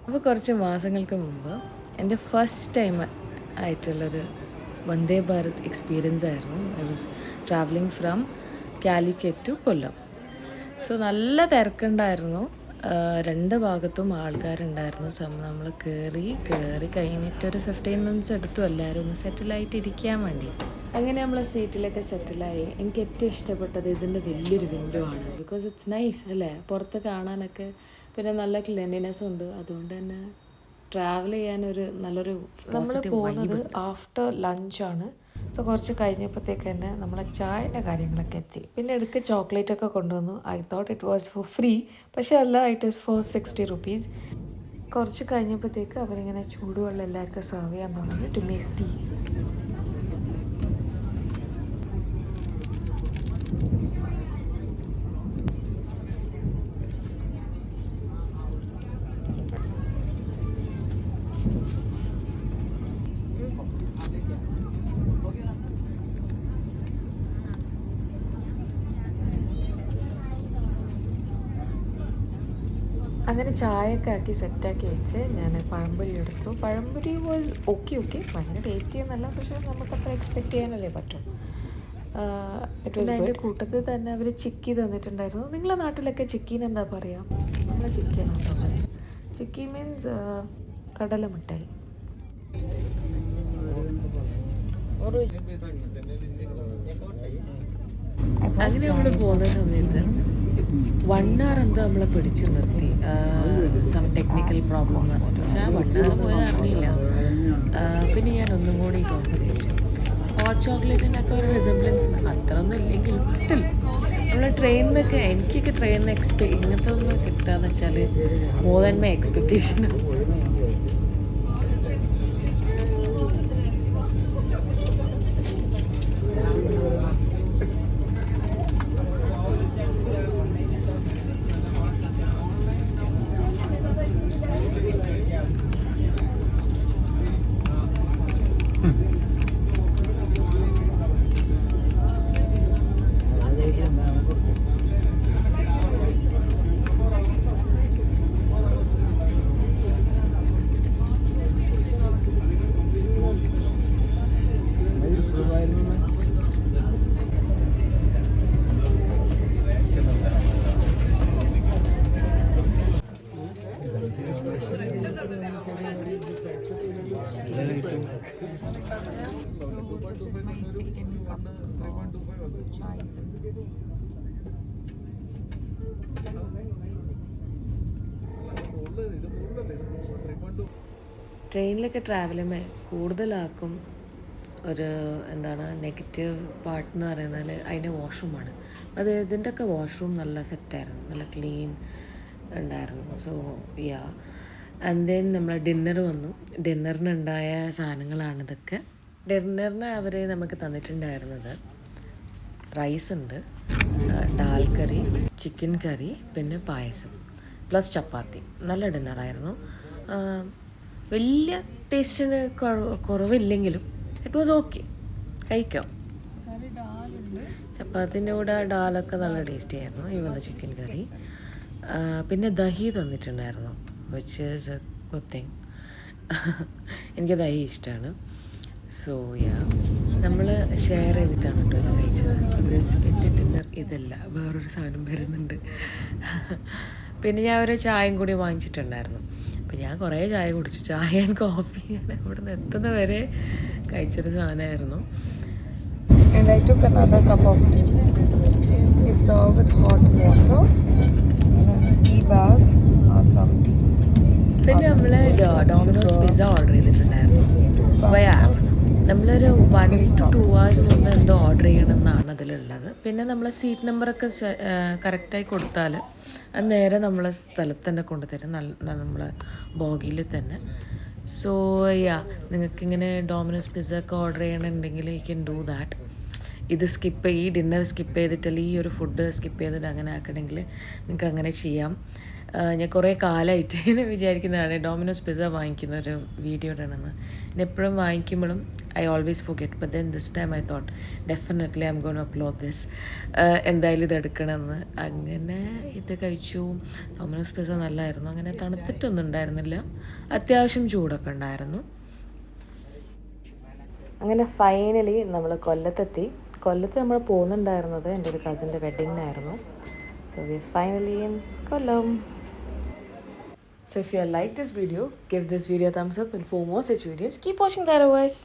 അപ്പോൾ കുറച്ച് മാസങ്ങൾക്ക് മുമ്പ് എൻ്റെ ഫസ്റ്റ് ടൈം ആയിട്ടുള്ളൊരു വന്ദേ ഭാരത് എക്സ്പീരിയൻസ് ആയിരുന്നു. I was travelling from Calicut to Kollam. So നല്ല തിരക്കുണ്ടായിരുന്നു, രണ്ട് ഭാഗത്തും ആൾക്കാരുണ്ടായിരുന്നു. നമ്മൾ കയറി കഴിഞ്ഞിട്ടൊരു 15 മിനിറ്റ്സ് എടുത്തു എല്ലാവരും ഒന്ന് സെറ്റിലായിട്ട് ഇരിക്കാൻ വേണ്ടിയിട്ട്. അങ്ങനെ നമ്മൾ സീറ്റിലൊക്കെ സെറ്റിലായി. എനിക്ക് ഏറ്റവും ഇഷ്ടപ്പെട്ടത് ഇതിൻ്റെ വലിയൊരു വിൻഡോ ആണ്. ബിക്കോസ് ഇറ്റ്സ് നൈസ് അല്ലേ, പുറത്ത് കാണാനൊക്കെ. പിന്നെ നല്ല ക്ലീനിനെസ് ഉണ്ട്, അതുകൊണ്ട് തന്നെ ട്രാവൽ ചെയ്യാനൊരു നല്ലൊരു നമ്മൾ പോകുന്നത് ആഫ്റ്റർ ലഞ്ചാണ്. സോ കുറച്ച് കഴിഞ്ഞപ്പോഴത്തേക്ക് തന്നെ നമ്മളെ ചായൻ്റെ കാര്യങ്ങളൊക്കെ എത്തി. പിന്നെ ഇടയ്ക്ക് ചോക്ലേറ്റ് ഒക്കെ കൊണ്ടുവന്നു. I thought it was four free, പക്ഷേ അല്ല, ഇറ്റ് ഈസ് ഫോർ 60 റുപ്പീസ്. കുറച്ച് കഴിഞ്ഞപ്പോഴത്തേക്ക് അവരിങ്ങനെ ചൂടുവെള്ളം എല്ലാവർക്കും സെർവ് ചെയ്യാൻ തുടങ്ങി ടു മേക്ക് ടീ. അങ്ങനെ ചായയൊക്കെ ആക്കി സെറ്റാക്കി വെച്ച് ഞാൻ പഴംപൊരി എടുത്തു. പഴംപൊരി വാസ് ഓക്കെ ഭയങ്കര ടേസ്റ്റി എന്നല്ല, പക്ഷേ നമുക്കത്ര എക്സ്പെക്റ്റ് ചെയ്യാനല്ലേ പറ്റും. അതിൻ്റെ കൂട്ടത്തിൽ തന്നെ അവർ ചിക്കി തന്നിട്ടുണ്ടായിരുന്നു. നിങ്ങളെ നാട്ടിലൊക്കെ ചിക്കീന് എന്താ പറയുക? നമ്മളെ ചിക്കിയാണ് എന്താ പറയുക? ചിക്കി മീൻസ് കടല മിഠായി. അങ്ങനെ നമ്മൾ പോകുന്ന സമയത്ത് 1 hour എന്തോ നമ്മളെ പിടിച്ചു നിർത്തി, സം ടെക്നിക്കൽ പ്രോബ്ലം എന്ന് പറഞ്ഞിട്ട്. പക്ഷേ ആ 1 hour പോയത് അറിഞ്ഞില്ല. പിന്നെ ഞാൻ ഒന്നും കൂടി കോഫി കഴിച്ചു. ഹോട്ട് ചോക്ലേറ്റിനൊക്കെ ഒരു റിസംബ്ലൻസ് അത്ര ഒന്നും ഇല്ലെങ്കിലും സ്റ്റിൽ നമ്മൾ ട്രെയിനിൽ നിന്നൊക്കെ, എനിക്കൊക്കെ ട്രെയിനിൽ നിന്ന് ഇങ്ങനത്തെ ഒന്നും കിട്ടുകയെന്ന് വെച്ചാൽ മോർ ദാൻ മൈ എക്സ്പെക്റ്റേഷനാണ്. ട്രെയിനിലൊക്കെ ട്രാവൽ ചെയ്യുമ്പോൾ കൂടുതലാക്കും ഒരു എന്താണ് നെഗറ്റീവ് പാർട്ട് എന്ന് പറയുന്നത് അതിൻ്റെ വാഷ്റൂമാണ്. അത് ഇതിൻ്റെയൊക്കെ വാഷ്റൂം നല്ല സെറ്റായിരുന്നു, നല്ല ക്ലീൻ ഉണ്ടായിരുന്നു. സോ യാ, ആൻഡ് ദെൻ നമ്മൾ ഡിന്നർ വന്നു. ഡിന്നറിനുണ്ടായ സാധനങ്ങളാണിതൊക്കെ. ഡിന്നറിന് അവർ നമുക്ക് തന്നിട്ടുണ്ടായിരുന്നത് റൈസ് ഉണ്ട്, ദാൽ കറി, ചിക്കൻ കറി, പിന്നെ പായസം പ്ലസ് ചപ്പാത്തി. നല്ല ഡിന്നറായിരുന്നു. വലിയ ടേസ്റ്റിന് കുറവില്ലെങ്കിലും ഇറ്റ് വാസ് ഓക്കെ, കഴിക്കാം. ചപ്പാത്തിൻ്റെ കൂടെ ഡാലൊക്കെ നല്ല ടേസ്റ്റി ആയിരുന്നു, ഈ വന്ന ചിക്കൻ കറി. പിന്നെ ദഹി തന്നിട്ടുണ്ടായിരുന്നു, which is A good thing. എനിക്ക് ദഹി ഇഷ്ടമാണ്. സോ യാ, നമ്മൾ ഷെയർ ചെയ്തിട്ടാണ് കേട്ടോ ഇത് കഴിച്ചത്. ബിക്കോസ് എൻ്റെ ഡിന്നർ ഇതല്ല, വേറൊരു സാധനം വരുന്നുണ്ട്. പിന്നെ ഞാൻ ഒരു ചായയും കൂടി വാങ്ങിച്ചിട്ടുണ്ടായിരുന്നു. അപ്പം ഞാൻ കുറേ ചായ കുടിച്ചു. ചായ ആൻഡ് കോഫി ഞാൻ ഇവിടെ നിന്ന് എത്തുന്ന വരെ കഴിച്ചൊരു സാധനമായിരുന്നു. And I took another cup of tea. It's served with hot water in a tea bag or some tea. പിന്നെ നമ്മൾ ഡോമിനോസ് പിസ്സ ഓർഡർ ചെയ്തിട്ടുണ്ടായിരുന്നു ബൈ ആപ്പ്. നമ്മളൊരു 1 to 2 hours മുമ്പ് എന്തോ ഓർഡർ ചെയ്യണമെന്നാണ് അതിലുള്ളത്. പിന്നെ നമ്മൾ സീറ്റ് നമ്പറൊക്കെ കറക്റ്റായി കൊടുത്താൽ അത് നേരെ നമ്മളെ സ്ഥലത്ത് തന്നെ കൊണ്ടുതരും, നമ്മളെ ബോഗിയിൽ തന്നെ. സോ യാ, നിങ്ങൾക്കിങ്ങനെ ഡോമിനോസ് പിസ്സ ഒക്കെ ഓർഡർ ചെയ്യണമെന്നുണ്ടെങ്കിൽ യു ക്യാൻ ഡൂ ദാറ്റ്. ഇത് ഈ ഡിന്നർ സ്കിപ്പ് ചെയ്തിട്ടല്ല, ഈ ഒരു ഫുഡ് സ്കിപ്പ് ചെയ്തിട്ട് അങ്ങനെ ആക്കണമെങ്കിൽ നിങ്ങൾക്ക് അങ്ങനെ ചെയ്യാം. ഞാൻ കുറേ കാലമായിട്ട് ഇങ്ങനെ വിചാരിക്കുന്നതാണ് ഡോമിനോസ് പിസ്സ വാങ്ങിക്കുന്ന ഒരു വീഡിയോ ഇടണമെന്ന്. ഞാൻ എപ്പോഴും വാങ്ങിക്കുമ്പോഴും I always forget. But then this time I thought definitely I am gonna upload this. എന്തായാലും ഇത് എടുക്കണമെന്ന്. അങ്ങനെ ഇത് കഴിച്ചു. ഡോമിനോസ് പിസ്സ നല്ലതായിരുന്നു. അങ്ങനെ തണുത്തിട്ടൊന്നും ഉണ്ടായിരുന്നില്ല, അത്യാവശ്യം ചൂടൊക്കെ ഉണ്ടായിരുന്നു. അങ്ങനെ ഫൈനലി നമ്മൾ കൊല്ലത്തെത്തി. കൊല്ലത്ത് നമ്മൾ പോകുന്നുണ്ടായിരുന്നത് എൻ്റെ ഒരു കസിൻ്റെ വെഡ്ഡിങ്ങിനായിരുന്നു. So we're finally in Kollam. So if you like this video, give this video a thumbs up, and for more such videos, keep watching the otherwise.